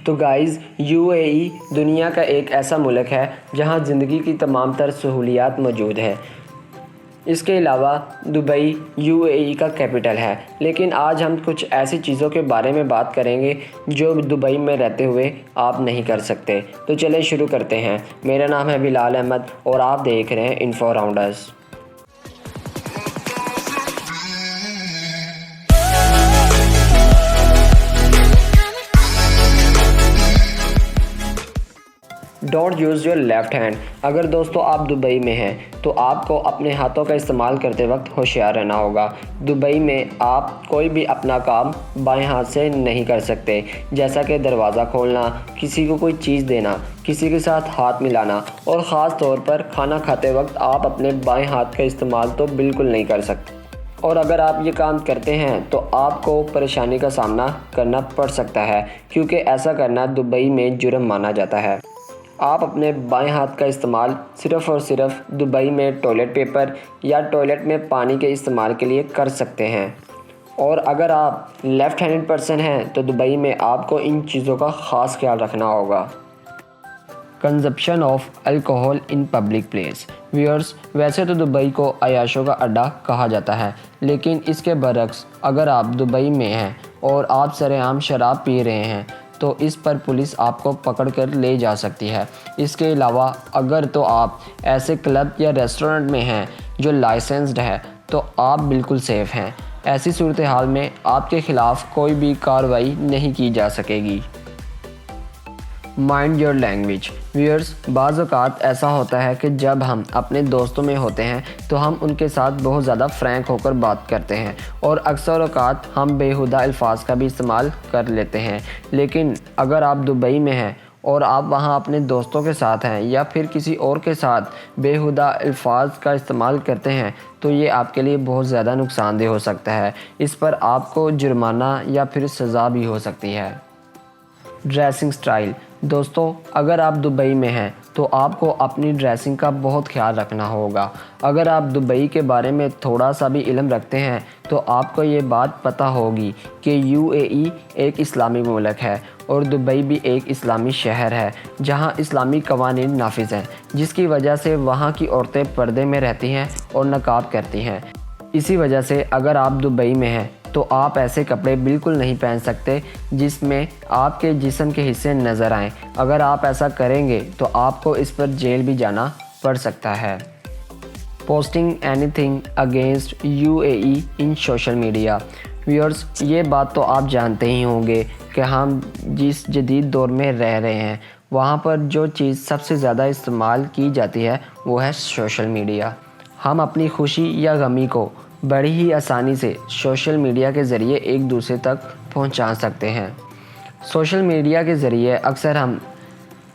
تو guys UAE دنیا کا ایک ایسا ملک ہے جہاں زندگی کی تمام تر سہولیات موجود ہے۔ اس کے علاوہ دبئی UAE کا کیپٹل ہے، لیکن آج ہم کچھ ایسی چیزوں کے بارے میں بات کریں گے جو دبئی میں رہتے ہوئے آپ نہیں کر سکتے۔ تو چلیں شروع کرتے ہیں۔ میرا نام ہے بلال احمد اور آپ دیکھ رہے ہیں info rounders. Don't use your left hand. اگر دوستو آپ دبئی میں ہیں تو آپ کو اپنے ہاتھوں کا استعمال کرتے وقت ہوشیار رہنا ہوگا۔ دبئی میں آپ کوئی بھی اپنا کام بائیں ہاتھ سے نہیں کر سکتے، جیسا کہ دروازہ کھولنا، کسی کو کوئی چیز دینا، کسی کے ساتھ ہاتھ ملانا، اور خاص طور پر کھانا کھاتے وقت آپ اپنے بائیں ہاتھ کا استعمال تو بالکل نہیں کر سکتے۔ اور اگر آپ یہ کام کرتے ہیں تو آپ کو پریشانی کا سامنا کرنا پڑ سکتا ہے، کیونکہ ایسا کرنا دبئی میں جرم مانا جاتا ہے۔ آپ اپنے بائیں ہاتھ کا استعمال صرف اور صرف دبئی میں ٹوائلٹ پیپر یا ٹوائلٹ میں پانی کے استعمال کے لیے کر سکتے ہیں، اور اگر آپ لیفٹ ہینڈڈ پرسن ہیں تو دبئی میں آپ کو ان چیزوں کا خاص خیال رکھنا ہوگا۔ Consumption of alcohol in public place. Viewers, ویسے تو دبئی کو عیاشوں کا اڈا کہا جاتا ہے، لیکن اس کے برعکس اگر آپ دبئی میں ہیں اور آپ سرِ عام شراب پی رہے ہیں تو اس پر پولیس آپ کو پکڑ کر لے جا سکتی ہے۔ اس کے علاوہ اگر تو آپ ایسے کلب یا ریسٹورنٹ میں ہیں جو لائسنسڈ ہے تو آپ بالکل سیف ہیں۔ ایسی صورتحال میں آپ کے خلاف کوئی بھی کارروائی نہیں کی جا سکے گی۔ Mind your language. ویورز، بعض اوقات ایسا ہوتا ہے کہ جب ہم اپنے دوستوں میں ہوتے ہیں تو ہم ان کے ساتھ بہت زیادہ فرینک ہو کر بات کرتے ہیں، اور اکثر اوقات ہم بیہودہ الفاظ کا بھی استعمال کر لیتے ہیں۔ لیکن اگر آپ دبئی میں ہیں اور آپ وہاں اپنے دوستوں کے ساتھ ہیں یا پھر کسی اور کے ساتھ بیہودہ الفاظ کا استعمال کرتے ہیں تو یہ آپ کے لیے بہت زیادہ نقصان دہ ہو سکتا ہے۔ اس پر آپ کو جرمانہ یا پھر سزا بھی ہو سکتی ہے۔ Dressing style. دوستو، اگر آپ دبئی میں ہیں تو آپ کو اپنی ڈریسنگ کا بہت خیال رکھنا ہوگا۔ اگر آپ دبئی کے بارے میں تھوڑا سا بھی علم رکھتے ہیں تو آپ کو یہ بات پتہ ہوگی کہ UAE ایک اسلامی ملک ہے اور دبئی بھی ایک اسلامی شہر ہے جہاں اسلامی قوانین نافذ ہیں، جس کی وجہ سے وہاں کی عورتیں پردے میں رہتی ہیں اور نقاب کرتی ہیں۔ اسی وجہ سے اگر آپ دبئی میں ہیں تو آپ ایسے کپڑے بالکل نہیں پہن سکتے جس میں آپ کے جسم کے حصے نظر آئیں۔ اگر آپ ایسا کریں گے تو آپ کو اس پر جیل بھی جانا پڑ سکتا ہے۔ Posting any thing against UAE ان سوشل میڈیا۔ ویورز، یہ بات تو آپ جانتے ہی ہوں گے کہ ہم جس جدید دور میں رہ رہے ہیں وہاں پر جو چیز سب سے زیادہ استعمال کی جاتی ہے وہ ہے سوشل میڈیا۔ ہم اپنی خوشی یا غمی کو بڑی ہی آسانی سے سوشل میڈیا کے ذریعے ایک دوسرے تک پہنچا سکتے ہیں۔ سوشل میڈیا کے ذریعے اکثر ہم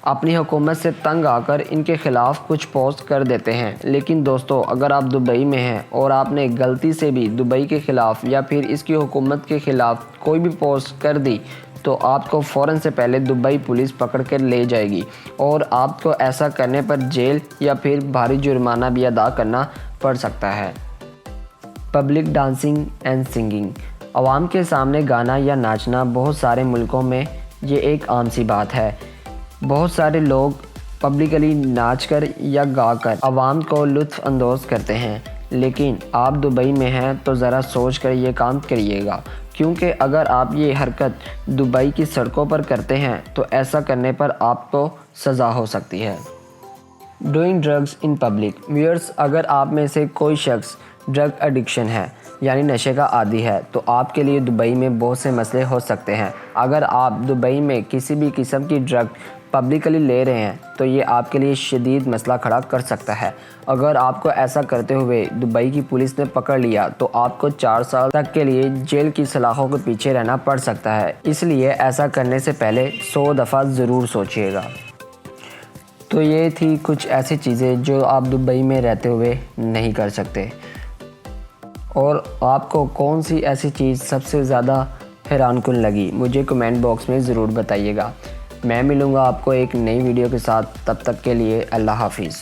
اپنی حکومت سے تنگ آ کر ان کے خلاف کچھ پوسٹ کر دیتے ہیں، لیکن دوستو اگر آپ دبئی میں ہیں اور آپ نے غلطی سے بھی دبئی کے خلاف یا پھر اس کی حکومت کے خلاف کوئی بھی پوسٹ کر دی تو آپ کو فوراً سے پہلے دبئی پولیس پکڑ کر لے جائے گی، اور آپ کو ایسا کرنے پر جیل یا پھر بھاری جرمانہ بھی ادا کرنا پڑ سکتا ہے۔ Public dancing and singing. عوام کے سامنے گانا یا ناچنا بہت سارے ملکوں میں یہ ایک عام سی بات ہے۔ بہت سارے لوگ پبلکلی ناچ کر یا گا کر عوام کو لطف اندوز کرتے ہیں، لیکن آپ دبئی میں ہیں تو ذرا سوچ کر یہ کام کریے گا، کیونکہ اگر آپ یہ حرکت دبئی کی سڑکوں پر کرتے ہیں تو ایسا کرنے پر آپ کو سزا ہو سکتی ہے۔ Doing drugs in public. Viewers, اگر آپ میں سے کوئی شخص ڈرگ ایڈکشن ہے یعنی نشے کا عادی ہے تو آپ کے لیے دبئی میں بہت سے مسئلے ہو سکتے ہیں۔ اگر آپ دبئی میں کسی بھی قسم کی ڈرگ پبلکلی لے رہے ہیں تو یہ آپ کے لیے شدید مسئلہ کھڑا کر سکتا ہے۔ اگر آپ کو ایسا کرتے ہوئے دبئی کی پولیس نے پکڑ لیا تو آپ کو 4 سال تک کے لیے جیل کی سلاخوں کے پیچھے رہنا پڑ سکتا ہے، اس لیے ایسا کرنے سے پہلے 100 دفعہ ضرور سوچیے گا۔ تو یہ تھی کچھ ایسی چیزیں جو آپ دبئی میں رہتے ہوئے نہیں کر سکتے، اور آپ کو کون سی ایسی چیز سب سے زیادہ حیران کن لگی مجھے کمنٹ باکس میں ضرور بتائیے گا۔ میں ملوں گا آپ کو ایک نئی ویڈیو کے ساتھ، تب تک کے لیے اللہ حافظ۔